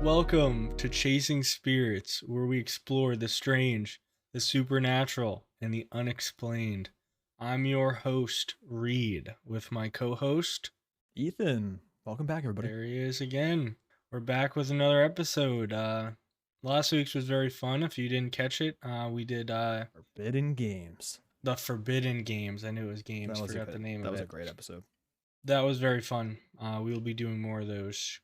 Welcome to Chasing Spiritz, where we explore the strange, the supernatural, and the unexplained. I'm your host, Reed, with my co-host. Ethan, welcome back, everybody. There he is again. We're back with another episode. Last week's was very fun. If you didn't catch it, we did Forbidden Games. the Forbidden Games. I knew it was games. Forgot the name of it. That was a great episode. That was very fun. We will be doing more of those.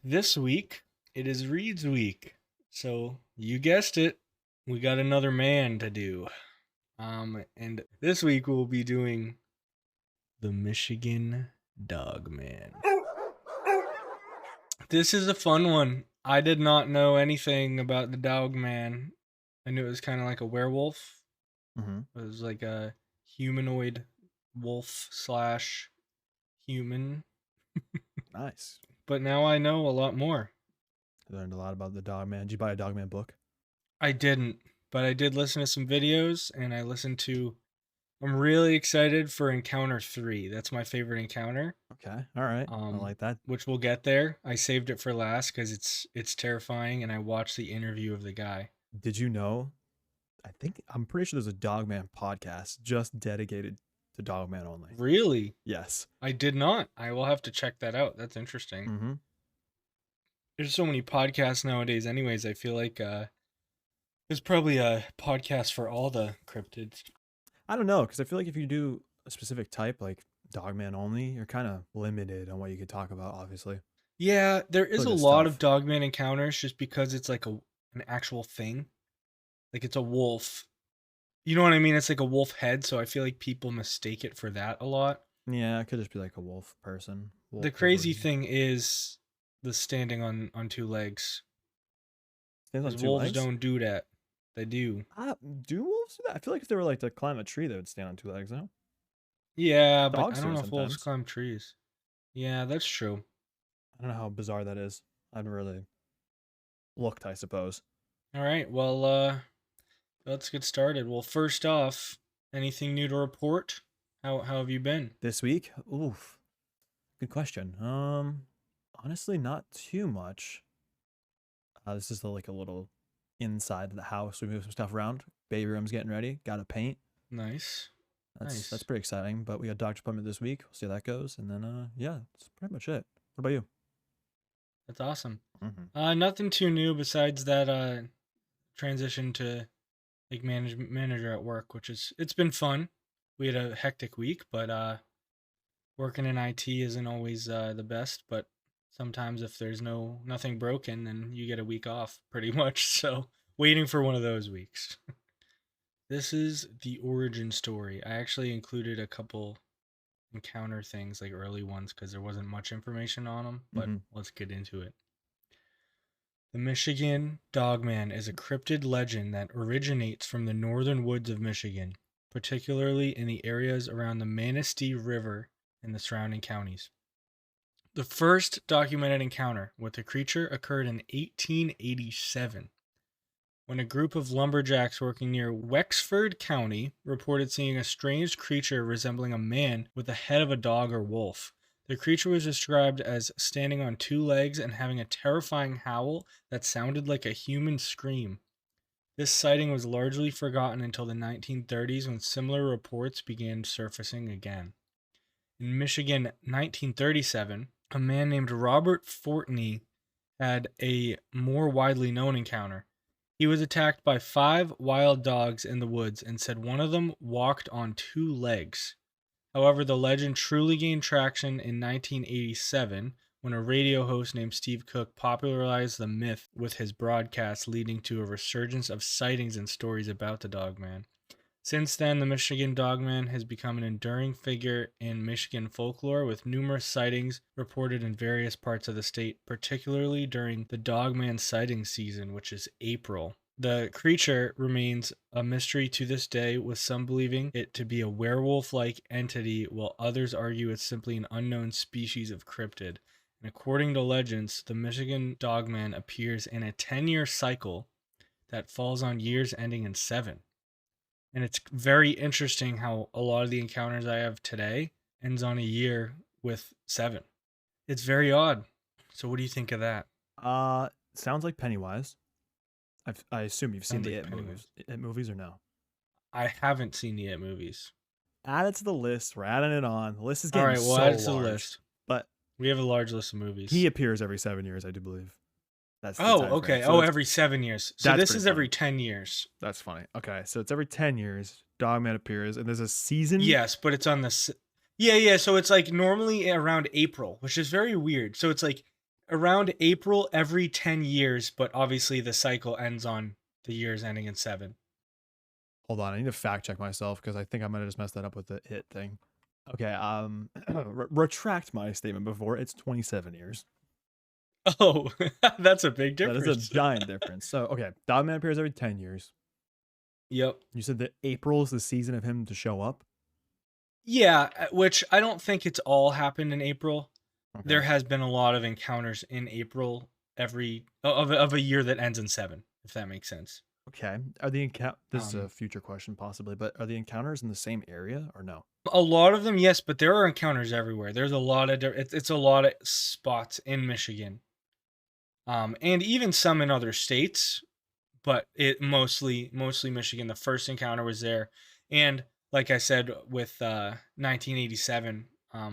This week, it is Reed's week. So, you guessed it, we got another man to do. And this week we'll be doing the Michigan Dogman. This is a fun one. I did not know anything about the Dogman. I knew it was kind of like a werewolf. Mm-hmm. It was like a humanoid wolf / human. Nice. But now I know a lot more. I learned a lot about the Dogman. Did you buy a Dogman book? I didn't, but I did listen to some videos, and I'm really excited for Encounter 3. That's my favorite encounter. Okay, all right. I like that. Which we'll get there. I saved it for last because it's terrifying, and I watched the interview of the guy. Did you know? I'm pretty sure there's a Dogman podcast just dedicated to Dogman only. Really? Yes. I did not. I will have to check that out. That's interesting. Mm-hmm. There's so many podcasts nowadays anyways. I feel like there's probably a podcast for all the cryptids. I don't know, because I feel like if you do a specific type, like Dogman only, you're kind of limited on what you could talk about, obviously. Yeah, there is a lot of Dogman encounters just because it's like an actual thing. Like it's a wolf. You know what I mean? It's like a wolf head, so I feel like people mistake it for that a lot. Yeah, it could just be like a wolf person. The crazy thing is the standing on 2 legs. Stands on 2 wolves legs? Don't do that. They do. Do wolves do that? I feel like if they were like to climb a tree, they would stand on 2 legs, no? Yeah, but Dogs I don't know if sometimes. wolves climb trees. Yeah, that's true. I don't know how bizarre that is. I haven't really looked, I suppose. All right, well, let's get started. Well, first off, anything new to report? How have you been? This week? Oof. Good question. Honestly, not too much. This is like a little inside of the house. We moved some stuff around. Baby room's getting ready. Got to paint. Nice. That's pretty exciting. But we got a doctor's appointment this week. We'll see how that goes. And then yeah, that's pretty much it. What about you? That's awesome. Mm-hmm. Nothing too new besides that transition to like manager at work, it's been fun. We had a hectic week, but working in IT isn't always the best, but sometimes if there's nothing broken, then you get a week off pretty much. So waiting for one of those weeks. This is the origin story. I actually included a couple encounter things, like early ones, because there wasn't much information on them, but let's get into it. The Michigan Dogman is a cryptid legend that originates from the northern woods of Michigan, particularly in the areas around the Manistee River and the surrounding counties. The first documented encounter with the creature occurred in 1887, when a group of lumberjacks working near Wexford County reported seeing a strange creature resembling a man with the head of a dog or wolf. The creature was described as standing on 2 legs and having a terrifying howl that sounded like a human scream. This sighting was largely forgotten until the 1930s, when similar reports began surfacing again. In Michigan, 1937, a man named Robert Fortney had a more widely known encounter. He was attacked by 5 wild dogs in the woods and said one of them walked on 2 legs. However, the legend truly gained traction in 1987 when a radio host named Steve Cook popularized the myth with his broadcast, leading to a resurgence of sightings and stories about the Dogman. Since then, the Michigan Dogman has become an enduring figure in Michigan folklore, with numerous sightings reported in various parts of the state, particularly during the Dogman sighting season, which is April. The creature remains a mystery to this day, with some believing it to be a werewolf-like entity, while others argue it's simply an unknown species of cryptid. And according to legends, the Michigan Dogman appears in a 10-year cycle that falls on years ending in 7. And it's very interesting how a lot of the encounters I have today ends on a year with 7. It's very odd. So what do you think of that? Sounds like Pennywise. I assume you've seen Sounds the like It Pennywise. movies or no? I haven't seen the It movies. Add it to the list. We're adding it on. The list is All getting right, we'll so add it to the large. list. But We have a large list of movies. he appears every 7 years, I do believe. That's the Oh, time frame. okay. So Every 7 years. So that's this pretty is every funny. 10 years. That's funny. Okay, so it's every 10 years. Dogman appears, and there's a season. Yes, but it's on the. Yeah. So it's like normally around April, which is very weird. So it's like around April every 10 years, but obviously the cycle ends on the years ending in 7. Hold on, I need to fact check myself because I think I might have just messed that up with the It thing. Okay, retract my statement before. It's 27 years. Oh, that's a big That difference. is a giant difference. So, okay, Dogman appears every 10 years. Yep. You said that April is the season of him to show up? Yeah, which I don't think it's all happened in April. Okay. There has been a lot of encounters in April every of a year that ends in 7, if that makes sense. Okay. Are the this is a future question possibly, but are the encounters in the same area or no? A lot of them, yes, but there are encounters everywhere. There's a lot of it's a lot of spots in Michigan, and even some in other states, but it mostly Michigan. The first encounter was there, and like I said with 1987,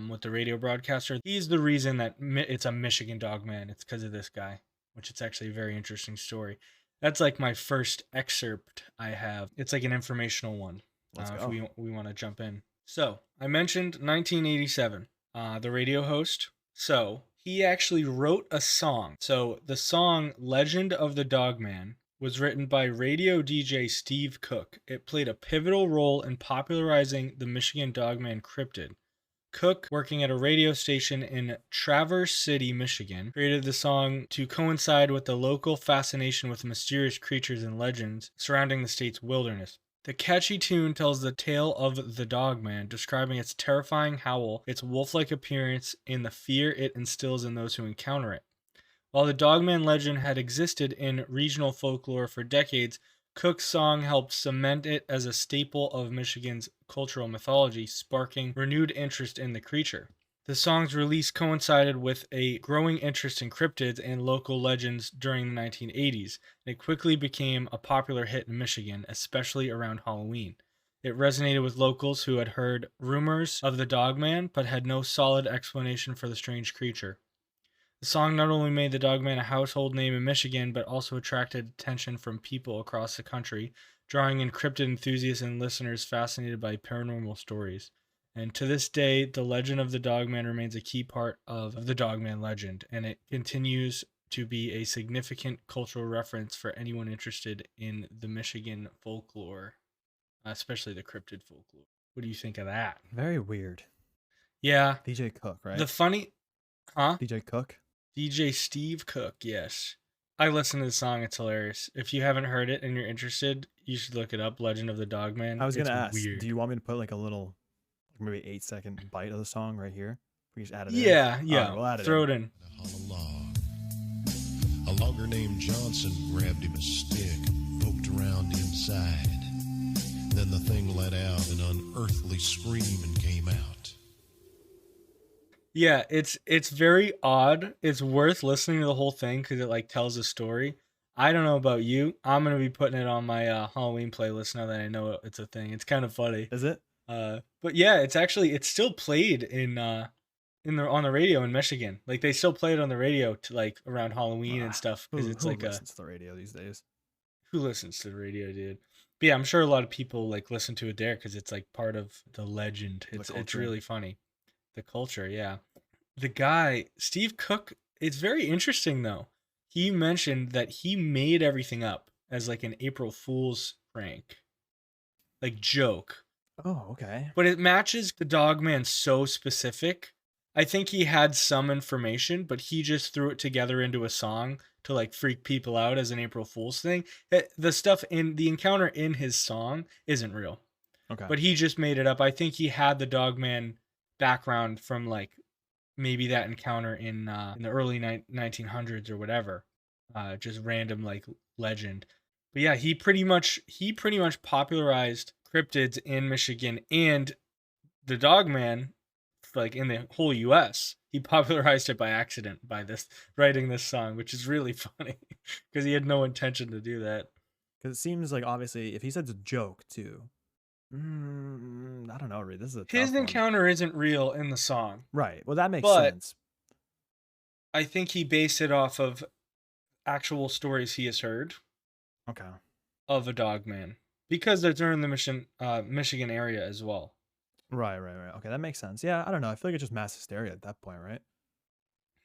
with the radio broadcaster, he's the reason that it's a Michigan Dogman. It's because of this guy, which it's actually a very interesting story. That's like my first excerpt I have. It's like an informational one. If we want to jump in. So I mentioned 1987, the radio host. So he actually wrote a song. So the song Legend of the Dogman was written by radio DJ Steve Cook. It played a pivotal role in popularizing the Michigan Dogman cryptid. Cook, working at a radio station in Traverse City, Michigan, created the song to coincide with the local fascination with mysterious creatures and legends surrounding the state's wilderness. The catchy tune tells the tale of the Dogman, describing its terrifying howl, its wolf-like appearance, and the fear it instills in those who encounter it. While the Dogman legend had existed in regional folklore for decades, Cook's song helped cement it as a staple of Michigan's cultural mythology, sparking renewed interest in the creature. The song's release coincided with a growing interest in cryptids and local legends during the 1980s, and it quickly became a popular hit in Michigan, especially around Halloween. It resonated with locals who had heard rumors of the Dogman but had no solid explanation for the strange creature. The song not only made the Dogman a household name in Michigan, but also attracted attention from people across the country, drawing in cryptid enthusiasts and listeners fascinated by paranormal stories. And to this day, the legend of the Dogman remains a key part of the Dogman legend, and it continues to be a significant cultural reference for anyone interested in the Michigan folklore, especially the cryptid folklore. What do you think of that? Very weird. Yeah. DJ Cook, right? DJ Cook? DJ Steve Cook, yes. I listen to the song, it's hilarious. If you haven't heard it and you're interested, you should look it up, Legend of the Dogman. I was going to ask, weird. Do you want me to put like a little, maybe 8-second bite of the song right here? We just add it in. Yeah. Right, we'll add it Throw it in. A logger named Johnson grabbed him a stick and poked around inside. Then the thing let out an unearthly scream and came out. Yeah, it's very odd. It's worth listening to the whole thing because it like tells a story. I don't know about you. I'm gonna be putting it on my Halloween playlist now that I know it's a thing. It's kind of funny. Is it? But yeah, it's still played on the radio in Michigan. Like they still play it on the radio to like around Halloween and stuff because it's who like listens to the radio these days? Who listens to the radio, dude? But yeah, I'm sure a lot of people like listen to it there because it's like part of the legend. It's really funny. The culture, yeah. The guy, Steve Cook, it's very interesting though. He mentioned that he made everything up as like an April Fool's prank. Like joke. Oh, okay. But it matches the Dogman so specific. I think he had some information, but he just threw it together into a song to like freak people out as an April Fool's thing. The stuff in the encounter in his song isn't real. Okay. But he just made it up. I think he had the Dogman background from like maybe that encounter in the early 1900s or whatever, just random like legend. But yeah, he pretty much popularized cryptids in Michigan, and the Dogman like in the whole U.S. He popularized it by accident by writing this song, which is really funny because he had no intention to do that. Because it seems like, obviously, if he said it's a joke too, I don't know, Reed. This is a tough His one. encounter isn't real in the song, Right. Well, that makes but sense. I think he based it off of actual stories he has heard Okay. of a dogman because they're in the Michigan area as well. Right. Okay, that makes sense. Yeah, I don't know. I feel like it's just mass hysteria at that point, right?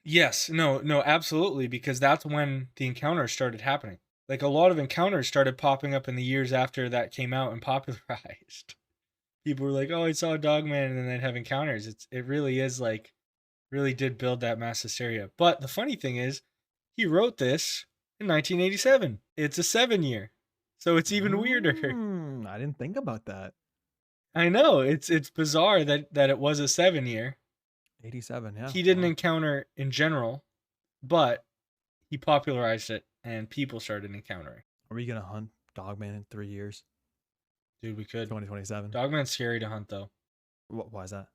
Yes, no, absolutely, because that's when the encounters started happening. Like a lot of encounters started popping up in the years after that came out and popularized. People were like, "Oh, I saw a dogman," and then they'd have encounters. It really is like, really did build that mass hysteria. But the funny thing is, he wrote this in 1987. It's a 7-year, so it's even weirder. I didn't think about that. I know it's bizarre that it was a 7-year. 87, yeah. He didn't Wow. encounter in general, but he popularized it and people started encountering. Are we gonna hunt Dogman in 3 years? Dude, we could. 2027. Dogman's scary to hunt though. Why is that?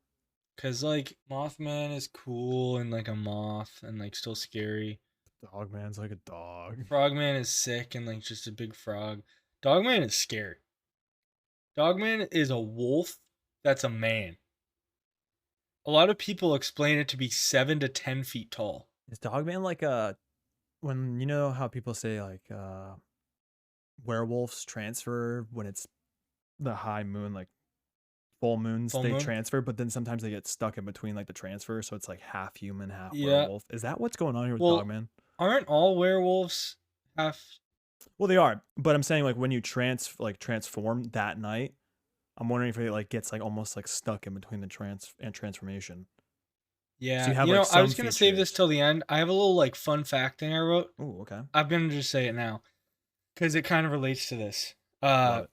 Cause like Mothman is cool and like a moth and like still scary. Dogman's like a dog. Frogman is sick and like just a big frog. Dogman is scary. Dogman is a wolf that's a man. A lot of people explain it to be 7 to 10 feet tall. Is Dogman like a, when you know how people say like werewolves transfer when it's the high moon, like full moons, Full they moon? transfer, but then sometimes they get stuck in between like the transfer, so it's like half human, half Yeah. werewolf. Is that what's going on here with Well, Dogman? Aren't all werewolves half? Well, they are, but I'm saying like when you transform that night, I'm wondering if it like gets like almost like stuck in between the transformation. Yeah. So you have, You like, know, I some was gonna save this features. till the end. I have a little like fun fact thing I wrote. Oh, okay. I'm gonna just say it now because it kind of relates to this. Love it.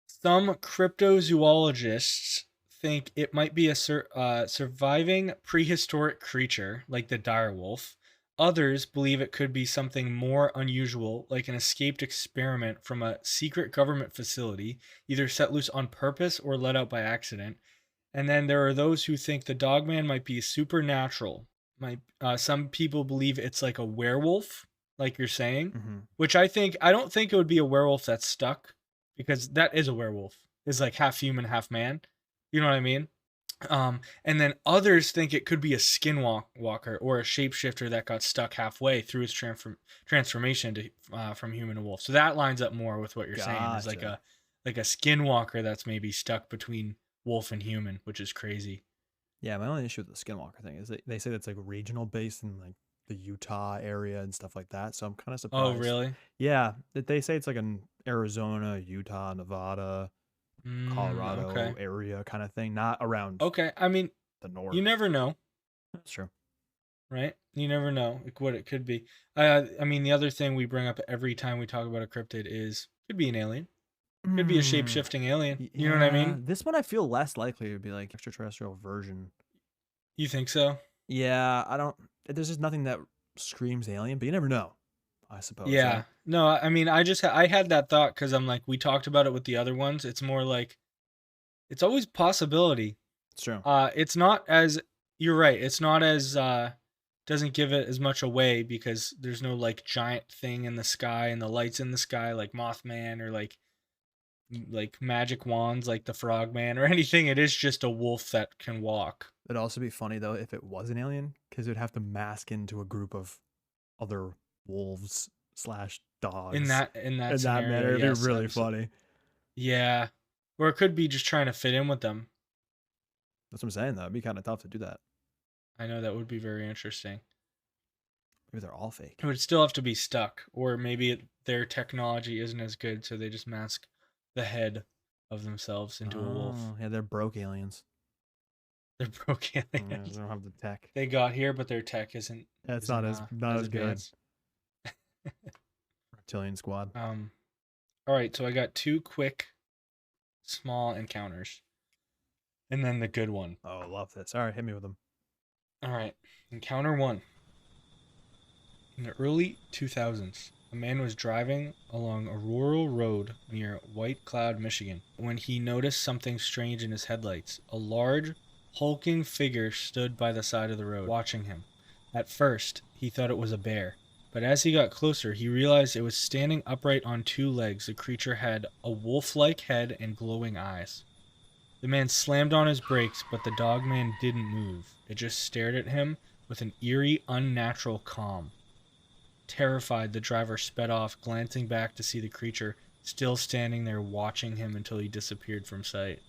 Some cryptozoologists think it might be a surviving prehistoric creature like the direwolf. Others believe it could be something more unusual, like an escaped experiment from a secret government facility, either set loose on purpose or let out by accident. And then there are those who think the dogman might be supernatural. Some people believe it's like a werewolf, like you're saying, which I don't think it would be a werewolf that's stuck, because that is a werewolf. It's like half human, half man. You know what I mean? And then others think it could be a skinwalker or a shapeshifter that got stuck halfway through its transformation to from human to wolf. So that lines up more with what you're saying. Is like Gotcha. a skinwalker that's maybe stuck between wolf and human, which is crazy. Yeah, my only issue with the skinwalker thing is they say it's like regional based in like the Utah area and stuff like that. So I'm kind of surprised. Oh, really? Yeah, they say it's like an Arizona, Utah, Nevada, Colorado Okay. area kind of thing, not around Okay. I mean, the north. you never know, That's true. right? You never know like what it could be. I mean, the other thing we bring up every time we talk about a cryptid is could be an alien. Could be a shape-shifting alien. You know what I mean? This one I feel less likely to be like extraterrestrial version. You think so? Yeah, I don't. There's just nothing that screams alien, but you never know, I suppose. Yeah. Right? No, I mean, I had that thought because I'm like, we talked about it with the other ones. It's more like, it's always possibility. It's true. It's not as, you're right. It's not as, doesn't give it as much away because there's no like giant thing in the sky and the lights in the sky like Mothman or like magic wands like the Frogman or anything. It is just a wolf that can walk. It'd also be funny though if it was an alien, because it would have to mask into a group of other wolves / dogs. In that scenario, manner, it'd yes, be really funny. Yeah. Or it could be just trying to fit in with them. That's what I'm saying though. It'd be kind of tough to do that. I know that would be very interesting. Maybe they're all fake. It would still have to be stuck, or maybe their technology isn't as good, so they just mask the head of themselves into a wolf. Yeah, they're broke aliens. They're broke Yeah, aliens. they don't have the tech. They got here, but their tech isn't. Yeah, it's not as good. advanced. Reptilian squad. All right, so I got 2 quick, small encounters, and then the good one. Oh, I love this. All right, hit me with them. All right, encounter 1. In the early 2000s, a man was driving along a rural road near White Cloud, Michigan, when he noticed something strange in his headlights. A large, hulking figure stood by the side of the road, watching him. At first, he thought it was a bear, but as he got closer, he realized it was standing upright on two legs. The creature had a wolf-like head and glowing eyes. The man slammed on his brakes, but the dogman didn't move. It just stared at him with an eerie, unnatural calm. Terrified, the driver sped off, glancing back to see the creature still standing there watching him until he disappeared from sight.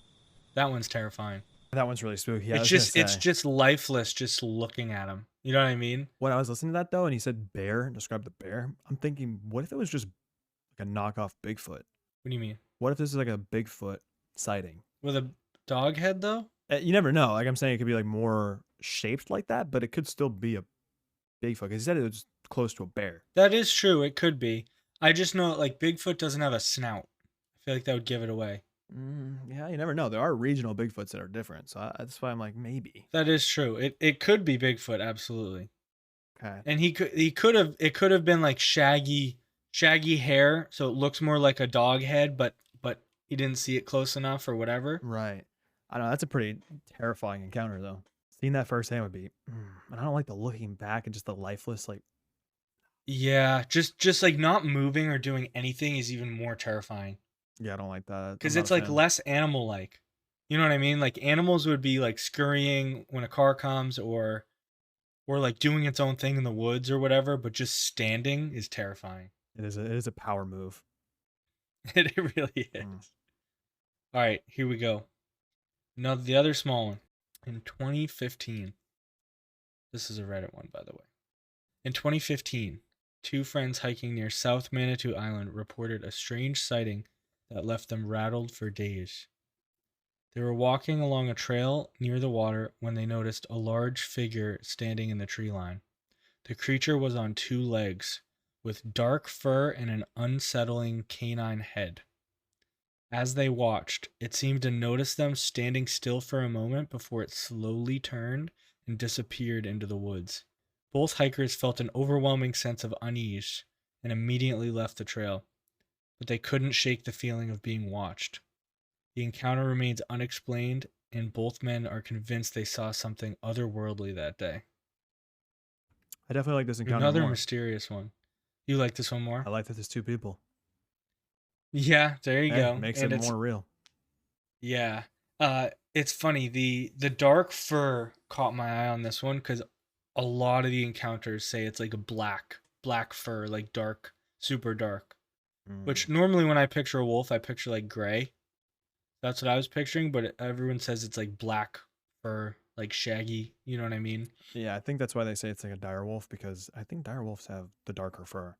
That one's terrifying. That one's really spooky. Yeah, It's just lifeless, just looking at him. You know what I mean? When I was listening to that though, and he said bear, described the bear, I'm thinking, what if it was just like a knockoff Bigfoot? What do you mean? What if this is like a Bigfoot sighting? With a dog head, though? You never know. Like I'm saying, it could be like more shaped like that, but it could still be a Bigfoot because he said it was close to a bear. That is true. It could be. I just know, like, Bigfoot doesn't have a snout. I feel like that would give it away. Yeah, you never know. There are regional Bigfoots that are different, so that's why I'm like maybe. That is true. It could be Bigfoot, absolutely. Okay. And it could have been like shaggy hair, so it looks more like a dog head, but he didn't see it close enough or whatever. Right. I don't know. That's a pretty terrifying encounter, though. Seeing that firsthand would be. And I don't like the looking back and just the lifeless, like. Yeah, just like not moving or doing anything is even more terrifying. Yeah, I don't like that. Because it's like less animal-like. You know what I mean? Like animals would be like scurrying when a car comes or like doing its own thing in the woods or whatever, but just standing is terrifying. It is a power move. It really is. All right, here we go. Now the other small one. In 2015. This is a Reddit one, by the way. In 2015, two friends hiking near South Manitou Island reported a strange sighting that left them rattled for days. They were walking along a trail near the water when they noticed a large figure standing in the tree line. The creature was on two legs, with dark fur and an unsettling canine head. As they watched, it seemed to notice them standing still for a moment before it slowly turned and disappeared into the woods. Both hikers felt an overwhelming sense of unease and immediately left the trail, but they couldn't shake the feeling of being watched. The encounter remains unexplained, and both men are convinced they saw something otherworldly that day. I definitely like this encounter Another more. mysterious one. You like this one more? I like that there's two people. Yeah, there you go. Makes and it more real. Yeah. It's funny. The dark fur caught my eye on this one because a lot of the encounters say it's like a black fur, like dark, super dark. Which normally when I picture a wolf, I picture like gray. That's what I was picturing, but everyone says it's like black fur, like shaggy. You know what I mean? Yeah, I think that's why they say it's like a dire wolf, because I think dire wolves have the darker fur.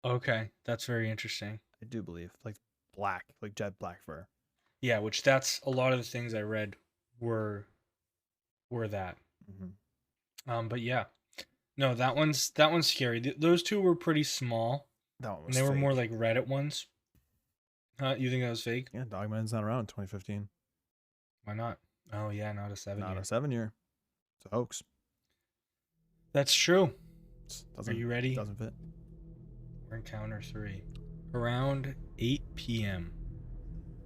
Okay, that's very interesting. I do believe, like black, like jet black fur. Yeah, which that's a lot of the things I read were that. But yeah, no, that one's scary. Those two were pretty small. That one was And they were fake. more like Reddit ones. You think that was fake? Yeah, Dogman's not around in 2015. Why not? Oh yeah, not a 7 Not year. a 7 year. It's a hoax. That's true. Doesn't, Are you ready? Doesn't fit. For encounter 3. Around 8 p.m.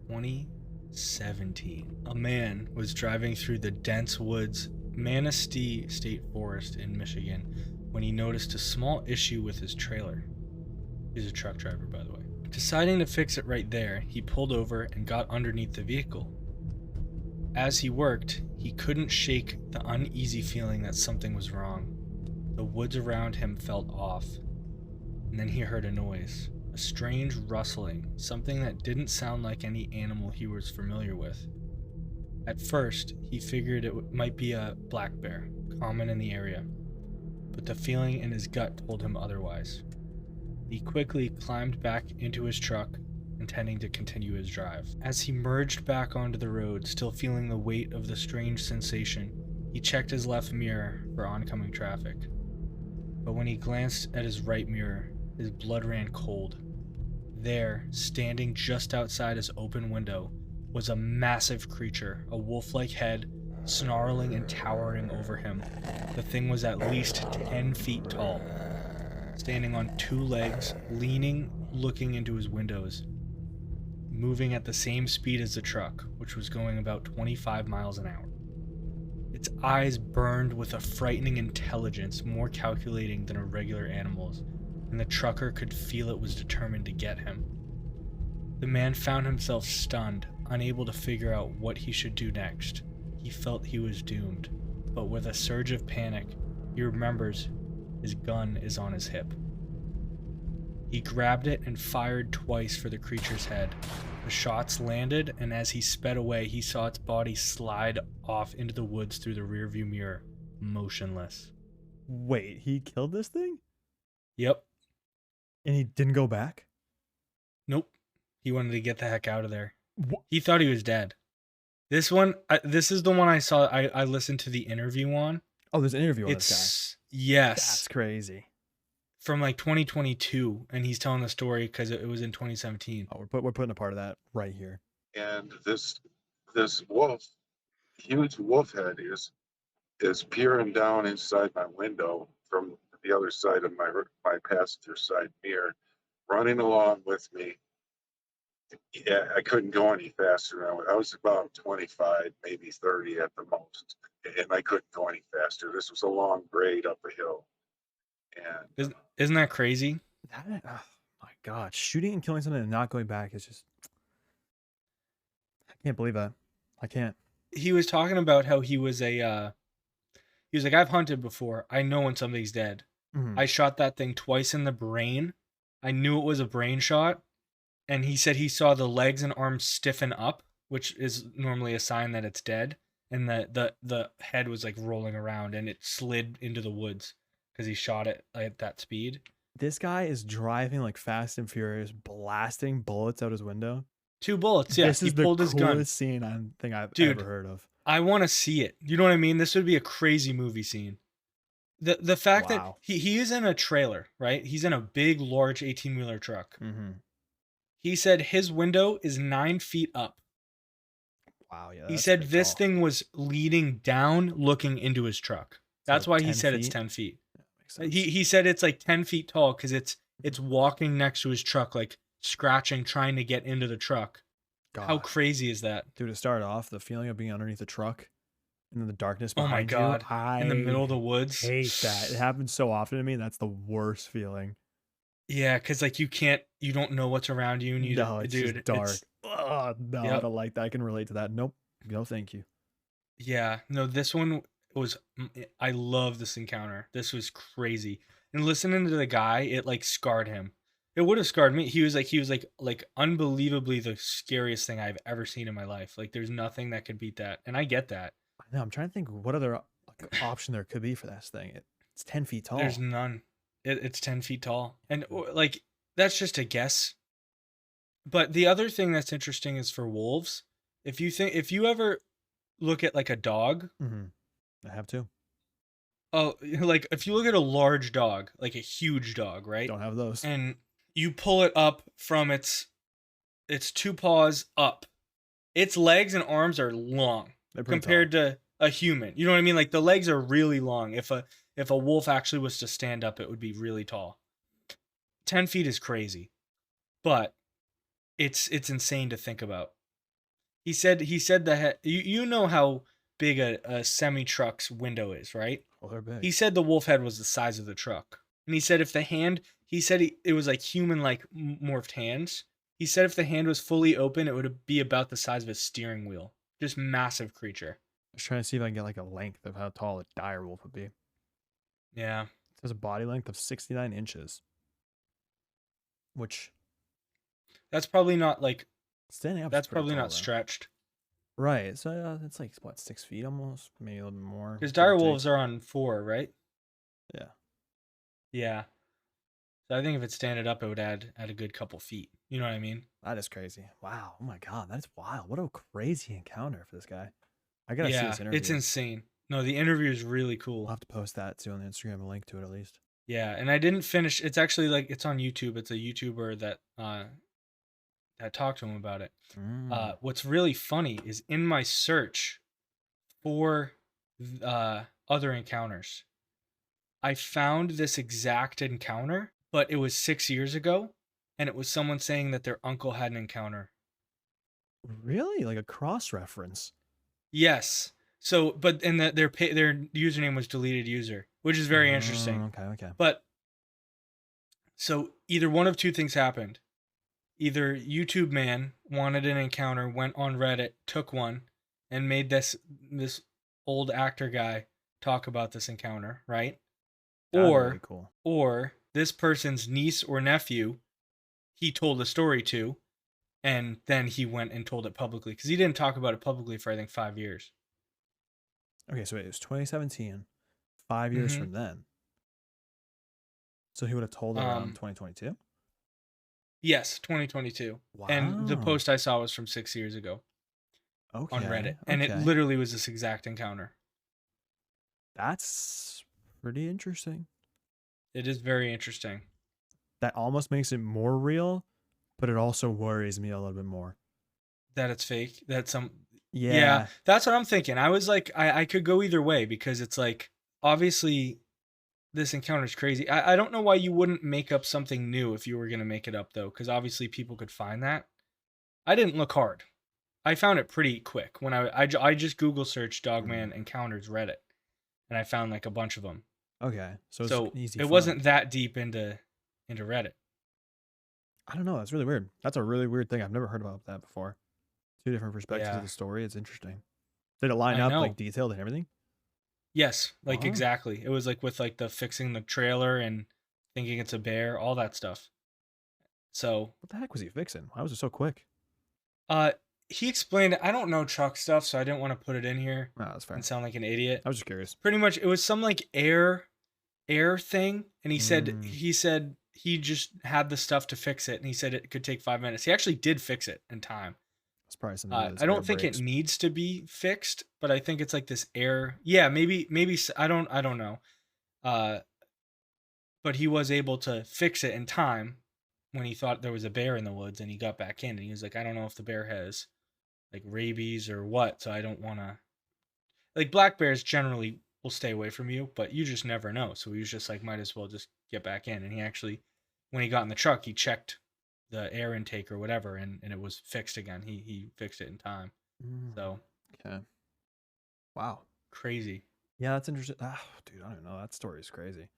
2017, a man was driving through the dense woods, Manistee State Forest in Michigan, when he noticed a small issue with his trailer. He's a truck driver, by the way. Deciding to fix it right there, he pulled over and got underneath the vehicle. As he worked, he couldn't shake the uneasy feeling that something was wrong. The woods around him felt off. And then he heard a noise, a strange rustling, something that didn't sound like any animal he was familiar with. At first, he figured it might be a black bear, common in the area, but the feeling in his gut told him otherwise. He quickly climbed back into his truck, intending to continue his drive. As he merged back onto the road, still feeling the weight of the strange sensation, he checked his left mirror for oncoming traffic. But when he glanced at his right mirror, his blood ran cold. There, standing just outside his open window, was a massive creature, a wolf-like head, snarling and towering over him. The thing was at least 10 feet tall, standing on two legs, leaning, looking into his windows, moving at the same speed as the truck, which was going about 25 miles an hour. eyes burned with a frightening intelligence more calculating than a regular animal's, and the trucker could feel it was determined to get him. The man found himself stunned, unable to figure out what he should do next. He felt he was doomed, but with a surge of panic, he remembers his gun is on his hip. He grabbed it and fired twice for the creature's head. The shots landed, and as he sped away, he saw its body slide off into the woods through the rearview mirror, motionless. Wait, he killed this thing? Yep. And he didn't go back? Nope. He wanted to get the heck out of there. Wh- He thought he was dead. This one, this is the one I saw. I listened to the interview on. Oh, there's an interview on this guy. Yes, That's crazy. from like 2022, and he's telling the story because it was in 2017. Oh, we're putting a part of that right here. And this wolf, huge wolf head, is peering down inside my window from the other side of my passenger side mirror, running along with me. Yeah, I couldn't go any faster. I was about 25, maybe 30 at the most, and I couldn't go any faster. This was a long grade up a hill, and Isn't that crazy? That, oh my God. Shooting and killing something and not going back is just. I can't believe that. I can't. He was talking about how he was he was like, I've hunted before. I know when somebody's dead. Mhm. I shot that thing twice in the brain. I knew it was a brain shot. And he said he saw the legs and arms stiffen up, which is normally a sign that it's dead. And the head was like rolling around and it slid into the woods because he shot it at that speed. This guy is driving like Fast and Furious, blasting bullets out his window. 2 bullets. Yeah, This he is the pulled his gun. coolest scene I think I've Dude. ever heard of. I want to see it. You know what I mean? This would be a crazy movie scene. The fact that Wow. he is in a trailer, right? He's in a big, large 18-wheeler truck. Mm-hmm. He said his window is 9 feet up. Wow, yeah. He that's said pretty this tall. thing was leading down, looking into his truck. That's So why he 10 said it's feet? 10 feet. Yeah, makes sense. He said it's like 10 feet tall because it's walking next to his truck, like scratching, trying to get into the truck. How God. crazy is that? Dude, to start off, the feeling of being underneath the truck and then the darkness Oh my behind God. you. In the middle of the woods. hate that. It happens so often to me. That's the worst feeling. Yeah, because like you don't know what's around you, and No, it's dude, just dark. Oh, no, I Yep. don't like that. I can relate to that. Nope. No, thank you. Yeah, no, this one was. I love this encounter. This was crazy, and listening to the guy, it like scarred him. It would have scarred me. He was like unbelievably the scariest thing I've ever seen in my life. Like, there's nothing that could beat that, and I get that. I know. I'm trying to think what other option there could be for this thing. It's 10 feet tall. There's none. It's 10 feet tall, and like that's just a guess. But the other thing that's interesting is for wolves. If you ever look at like a dog. Mm-hmm. I have to. Oh, like if you look at a large dog, like a huge dog, right? Don't have those. And you pull it up from its 2 paws up. Its legs and arms are long They're pretty compared to a human. You know what I mean? Like the legs are really long. If a wolf actually was to stand up, it would be really tall. 10 feet is crazy, but it's insane to think about. He said that you know how big a semi truck's window is, right? Well, they're big. He said the wolf head was the size of the truck. And he said if the hand, it was like human-like morphed hands. He said if the hand was fully open, it would be about the size of a steering wheel. Just massive creature. I was trying to see if I can get like a length of how tall a dire wolf would be. It Yeah. says a body length of 69 inches. Which, That's probably not like, standing up, that's probably not stretched. Right. So it's like, what, 6 feet almost? Maybe a little bit more. Because dire wolves are on 4, right? Yeah. Yeah. So I think if it standed up, it would add a good couple feet. You know what I mean? That is crazy. Wow. Oh my God. That is wild. What a crazy encounter for this guy. I gotta see Yeah, this interview. it's insane. No, the interview is really cool. We'll have to post that too on the Instagram, a link to it at least. Yeah, and I didn't finish. It's actually like it's on YouTube. It's a YouTuber that talked to him about it. What's really funny is in my search for other encounters, I found this exact encounter, but it was 6 years ago, and it was someone saying that their uncle had an encounter. Really? Like a cross reference? Yes. So, but and that their username was deleted user, which is very interesting. Okay. But so either one of two things happened. Either YouTube man wanted an encounter, went on Reddit, took one, and made this old actor guy talk about this encounter, right? That'd be Or really cool. or this person's niece or nephew, he told a story to, and then he went and told it publicly because he didn't talk about it publicly for I think 5 years. Okay, so it was 2017, 5 years Mm-hmm. from then. So he would have told it around 2022? Yes, 2022. And the Wow. post I saw was from 6 years ago Okay. on Reddit, and it okay. literally was this exact encounter. That's pretty interesting. It is very interesting. That almost makes it more real, but it also worries me a little bit more. That it's fake. That some Yeah. that's what I'm thinking. I was like, I could go either way because it's like obviously this encounter is crazy. I don't know why you wouldn't make up something new if you were gonna make it up though, because obviously people could find that. I didn't look hard. I found it pretty quick when I just Google searched Dogman encounters Reddit, and I found like a bunch of them. Okay. So it's So an easy it find. wasn't that deep into Reddit. I don't know. That's really weird. That's a really weird thing. I've never heard about that before. Two different perspectives Yeah. of the story. It's interesting. Did it line I up know. like detailed and everything? Yes, like Wow. exactly. It was like with like the fixing the trailer and thinking it's a bear, all that stuff. So, What the heck was he fixing? Why was it so quick? he explained it. I don't know truck stuff, so I didn't want to put it in here Oh, that's fair. and sound like an idiot. I was just curious. Pretty much, it was some like air thing, and he said Mm. he just had the stuff to fix it, and he said it could take 5 minutes. He actually did fix it in time. It's probably something to do with I his air don't think it brakes. needs to be fixed, but I think it's like this air. Yeah, maybe I don't know. But he was able to fix it in time when he thought there was a bear in the woods, and he got back in, and he was like, I don't know if the bear has like rabies or what, so I don't want to. Like black bears generally will stay away from you, but you just never know. So he was just like, might as well just get back in. And he actually, when he got in the truck, he checked the air intake or whatever, and it was fixed again. He fixed it in time. So Okay. Wow. crazy. Yeah, that's interesting. Dude, I don't know. That story is crazy.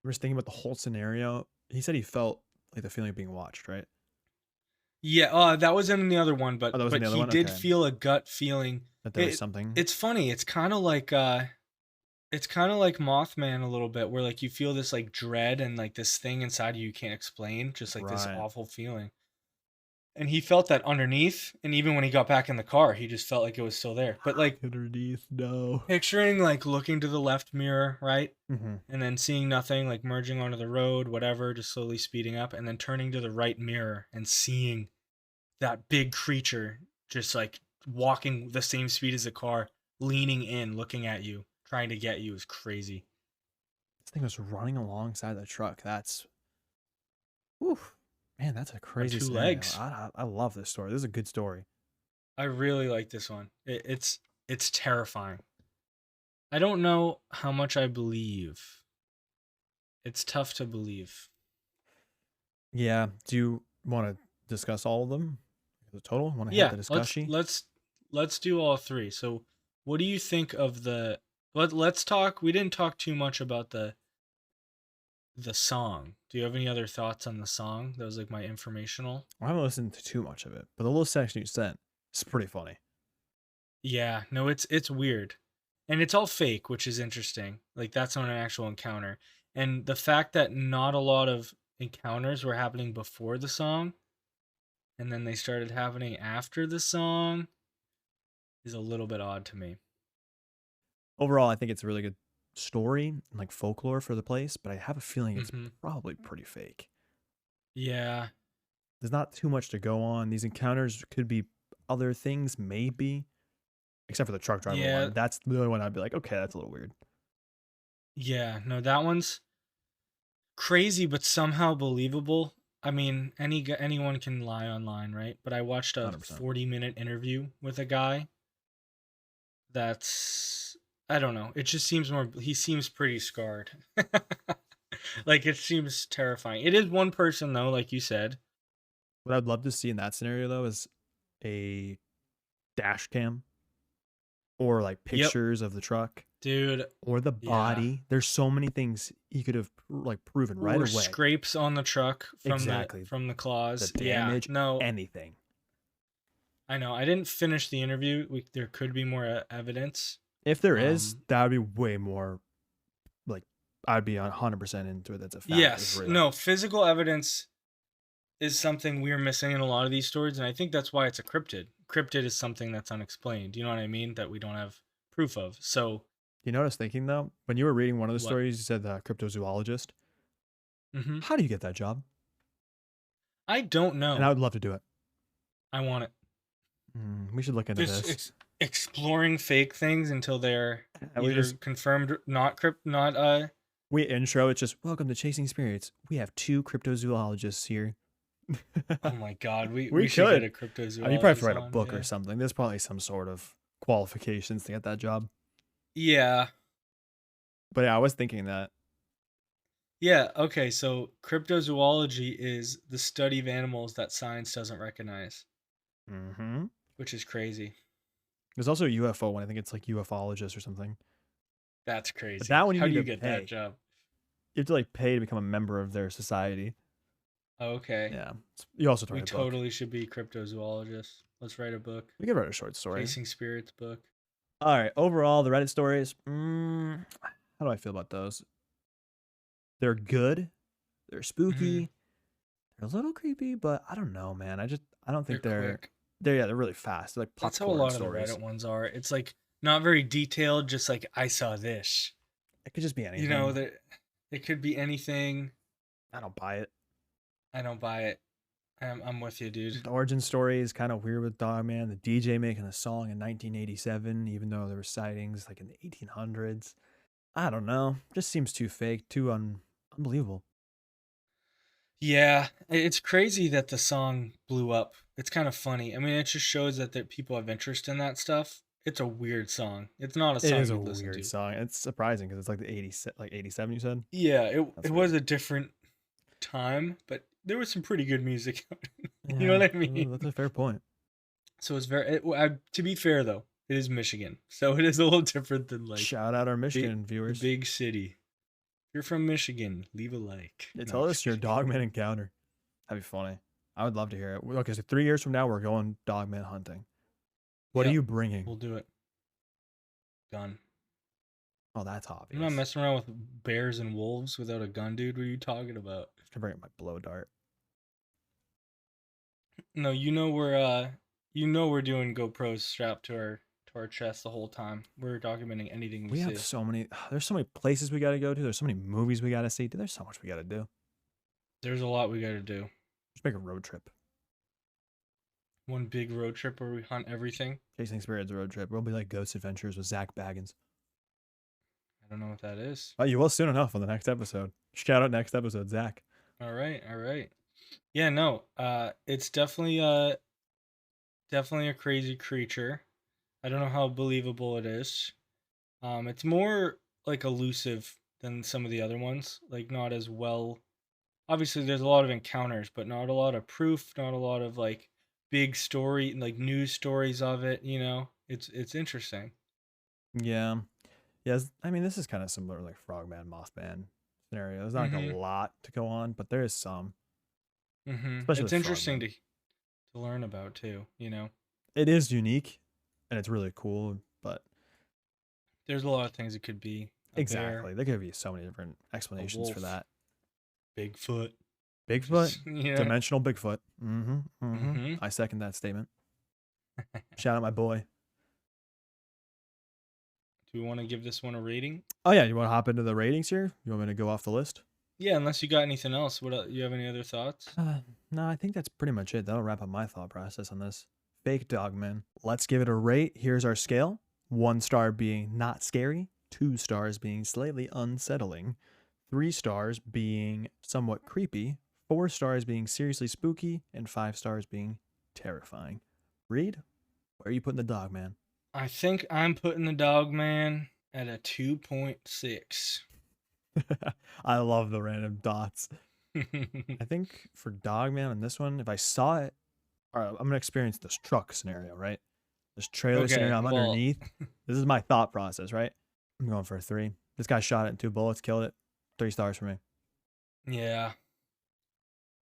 We're just thinking about the whole scenario. He said he felt like the feeling of being watched, right? Yeah, that was in the other one, but Oh, that was in the other he one? did Okay. feel a gut feeling. That there was something. It's funny. It's kind of like Mothman a little bit, where like you feel this like dread and like this thing inside you can't explain, just like this Right. awful feeling. And he felt that underneath, and even when he got back in the car, he just felt like it was still there. But like Underneath, no. picturing like looking to the left mirror, right? Mm-hmm. And then seeing nothing, like merging onto the road, whatever, just slowly speeding up, and then turning to the right mirror and seeing that big creature just like walking the same speed as the car, leaning in, looking at you, trying to get you is crazy. This thing was running alongside the truck. That's, oof, man, that's a crazy two scenario. legs. I love this story. This is a good story. I really like this one. It's terrifying. I don't know how much I believe. It's tough to believe. Yeah. Do you want to discuss all of them? The total? Want to hit Yeah, the discussion? let's do all three. So, what do you think of the? Let's talk. We didn't talk too much about the song. Do you have any other thoughts on the song? That was like my informational. I haven't listened to too much of it, but the little section you sent is pretty funny. Yeah, no, it's weird. And it's all fake, which is interesting. Like that's not an actual encounter. And the fact that not a lot of encounters were happening before the song and then they started happening after the song is a little bit odd to me. Overall, I think it's a really good story and like folklore for the place, but I have a feeling it's Mhm. probably pretty fake. Yeah. There's not too much to go on. These encounters could be other things, maybe, except for the truck driver Yeah. one. That's the only one I'd be like, okay, that's a little weird. Yeah, no, that one's crazy but somehow believable. I mean, anyone can lie online, right? But I watched a 100%. 40-minute interview with a guy that's I don't know. It just seems he seems pretty scarred. Like it seems terrifying. It is one person though, like you said. What I'd love to see in that scenario though is a dash cam or like Yep, pictures of the truck dude. or the Yeah. body. There's so many things he could have like proven right Or away. scrapes on the truck from Exactly. the The claws. damage, Yeah, no, anything. I know. I didn't finish the interview. There could be more evidence. If there is, Um, that would be way more like I'd be 100% into it. That's a fact. It's yes, real. no, physical evidence is something we're missing in a lot of these stories, and I think that's why it's a cryptid. Cryptid is something that's unexplained. You know what I mean? That we don't have proof of. So You know what I was thinking though? When you were reading one of the what? stories, you said the cryptozoologist. Hmm. How do you get that job? I don't And I know. would love to do it. I want it. We should look into Just this. exploring fake things until they're And we either just confirmed, not we intro. It's just welcome to Chasing Spirits. We have 2 cryptozoologists here. Oh my god, we We should get could. a cryptozoologist I mean, you probably have to write a on. book Yeah. or something. There's probably some sort of qualifications to get that job. Yeah. But yeah, I was thinking that. Yeah, okay, so cryptozoology is the study of animals that science doesn't recognize, Mm-hmm. which is crazy. There's also a UFO one. I think it's like ufologist or something. That's crazy. that one you How need do you to get pay. that job? You have to like pay to become a member of their society. Okay. Yeah. You also have to We write a book. totally should be cryptozoologists. Let's write a book. We could write a short story. Chasing Spirits book. All right. Overall, the Reddit stories. How do I feel about those? They're good. They're spooky. They're a little creepy, but I don't know, man. I don't think They're quick. they're really fast. They're like That's how a popcorn lot stories. of the Reddit ones are. It's like not very detailed, just like I saw this. It could just be anything. You know, it could be anything. I don't buy it. I don't buy it. I'm with you, dude. The origin story is kind of weird with Dogman. The DJ making a song in 1987, even though there were sightings like in the 1800s. I don't know. Just seems too fake, too unbelievable. Yeah, it's crazy that the song blew up. It's kind of funny. I mean, it just shows that people have interest in that stuff. It's a weird song. It's not a It song is a you'd listen weird to. song. It's surprising because it's like the 87 you said? Yeah, That's it was a different time, but there was some pretty good music. You know what I mean? That's a fair point. So it's to be fair though, it is Michigan, so it is a little different than like Shout out our Michigan the viewers. big city. If you're from Michigan, leave a like. Yeah, No, tell I'm us just your kidding. Dogman encounter. That'd be funny. I would love to hear it. Okay, so 3 years from now, we're going Dogman hunting. What are Yep, you bringing? We'll do it. Gun. Oh, that's obvious. I'm not messing around with bears and wolves without a gun, dude. What are you talking about? I'm gonna bring my blow dart. No, we're doing GoPros strapped to our chest the whole time. We're documenting anything we We see. have so many. There's so many places we got to go to. There's so many movies we got to see. Dude, there's so much we got to do. There's a lot we got to do. Let's make a road trip. One big road trip where we hunt everything. Chasing Spirits road trip. We'll be like Ghost Adventures with Zach Baggins. I don't know what that is. Oh, you will soon enough on the next episode. Shout out next episode, Zach. All right. Yeah, no. It's definitely a crazy creature. I don't know how believable it is. It's more like elusive than some of the other ones. Like not as well. Obviously, there's a lot of encounters, but not a lot of proof. Not a lot of like big story, like news stories of it. You know, it's interesting. Yeah. Yes. I mean, this is kind of similar to like Frogman, Mothman scenario. There's not like a lot to go on, but there is some. Especially It's with interesting Frogman. to learn about too. You know, It is unique, and it's really cool. But there's a lot of things it could be. A exactly, bear, there could be so many different explanations for wolf. that. Bigfoot. Bigfoot, You know? dimensional Bigfoot. Mhm. I second that statement. Shout out my boy. Do we want to give this one a rating? Oh yeah, you want to hop into the ratings here? You want me to go off the list? Yeah, unless you got anything else. You have any other thoughts? No, I think that's pretty much it. That'll wrap up my thought process on this. Fake Dogman. Let's give it a rate. Here's our scale. 1 star being not scary, 2 stars being slightly unsettling, 3 stars being somewhat creepy, 4 stars being seriously spooky, and 5 stars being terrifying. Reed, where are you putting the Dogman? I think I'm putting the Dogman at a 2.6. I love the random dots. I think for Dogman on this one, if I saw it, all right, I'm gonna experience this truck scenario, right? This trailer sitting Okay, I'm well, underneath. This is my thought process, right? I'm going for a 3. This guy shot it in 2 bullets, killed it. 3 stars for me. yeah,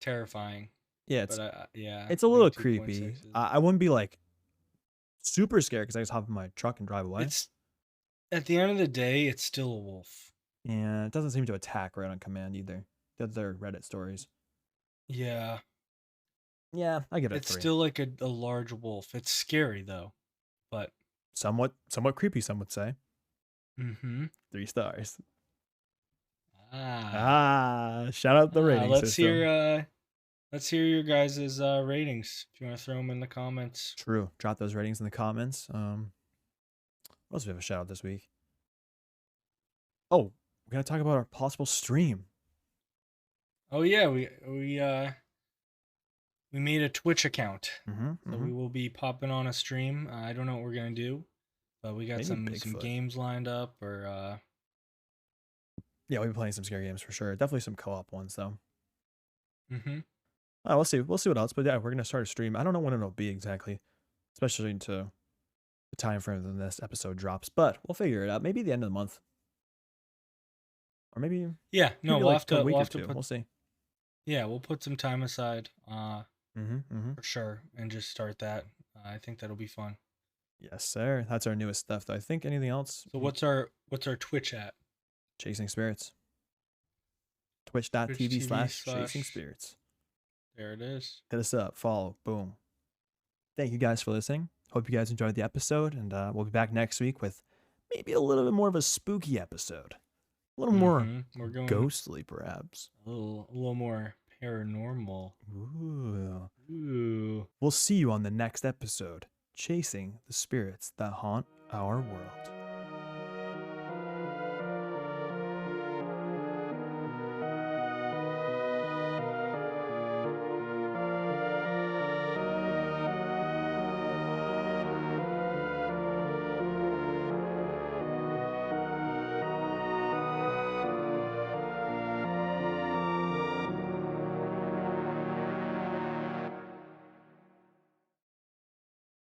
terrifying. Yeah, But yeah, it's a I little think 2.6 creepy. is. I wouldn't be like super scared because I just hop in my truck and drive away. It's at the end of the day, it's still a wolf. And it doesn't seem to attack right on command either. That's their Reddit stories. Yeah, Yeah, I give it a it's 3. still like a large wolf. It's scary though, but Somewhat creepy, some would say. mm-hmm. 3 stars. Ah, Shout out the rating let's system. let's hear your guys' ratings. If you want to throw them in the comments. True. Drop those ratings in the comments. What else do we have a shout out this week? Oh, we gotta talk about our possible stream. Oh yeah, we made a Twitch account, so we Mhm. will be popping on a stream. I don't know what we're gonna do, but we got Maybe some Bigfoot. games lined up, or Yeah, we'll be playing some scary games for sure. Definitely some co-op ones though. mm-hmm. We'll see. We'll see what else. But yeah, we're gonna start a stream. I don't know when it'll be exactly, especially into the time frame when this episode drops. But we'll figure it out. Maybe the end of the month, or maybe Yeah, no, maybe we'll like have to a week we'll or have to two. put We'll see. yeah, we'll put some time aside, Mm-hmm. for sure, and just start that. I think that'll be fun. Yes, sir. That's our newest stuff. Though I think anything else? So what's our Twitch at? Chasing Spirits. Twitch.tv/Chasing Spirits. There it is. Hit us up. Follow. Boom. Thank you guys for listening. Hope you guys enjoyed the episode, and we'll be back next week with maybe a little bit more of a spooky episode, a little more We're going ghostly, perhaps. a little more paranormal. Ooh. We'll see you on the next episode, Chasing the Spirits that haunt our world.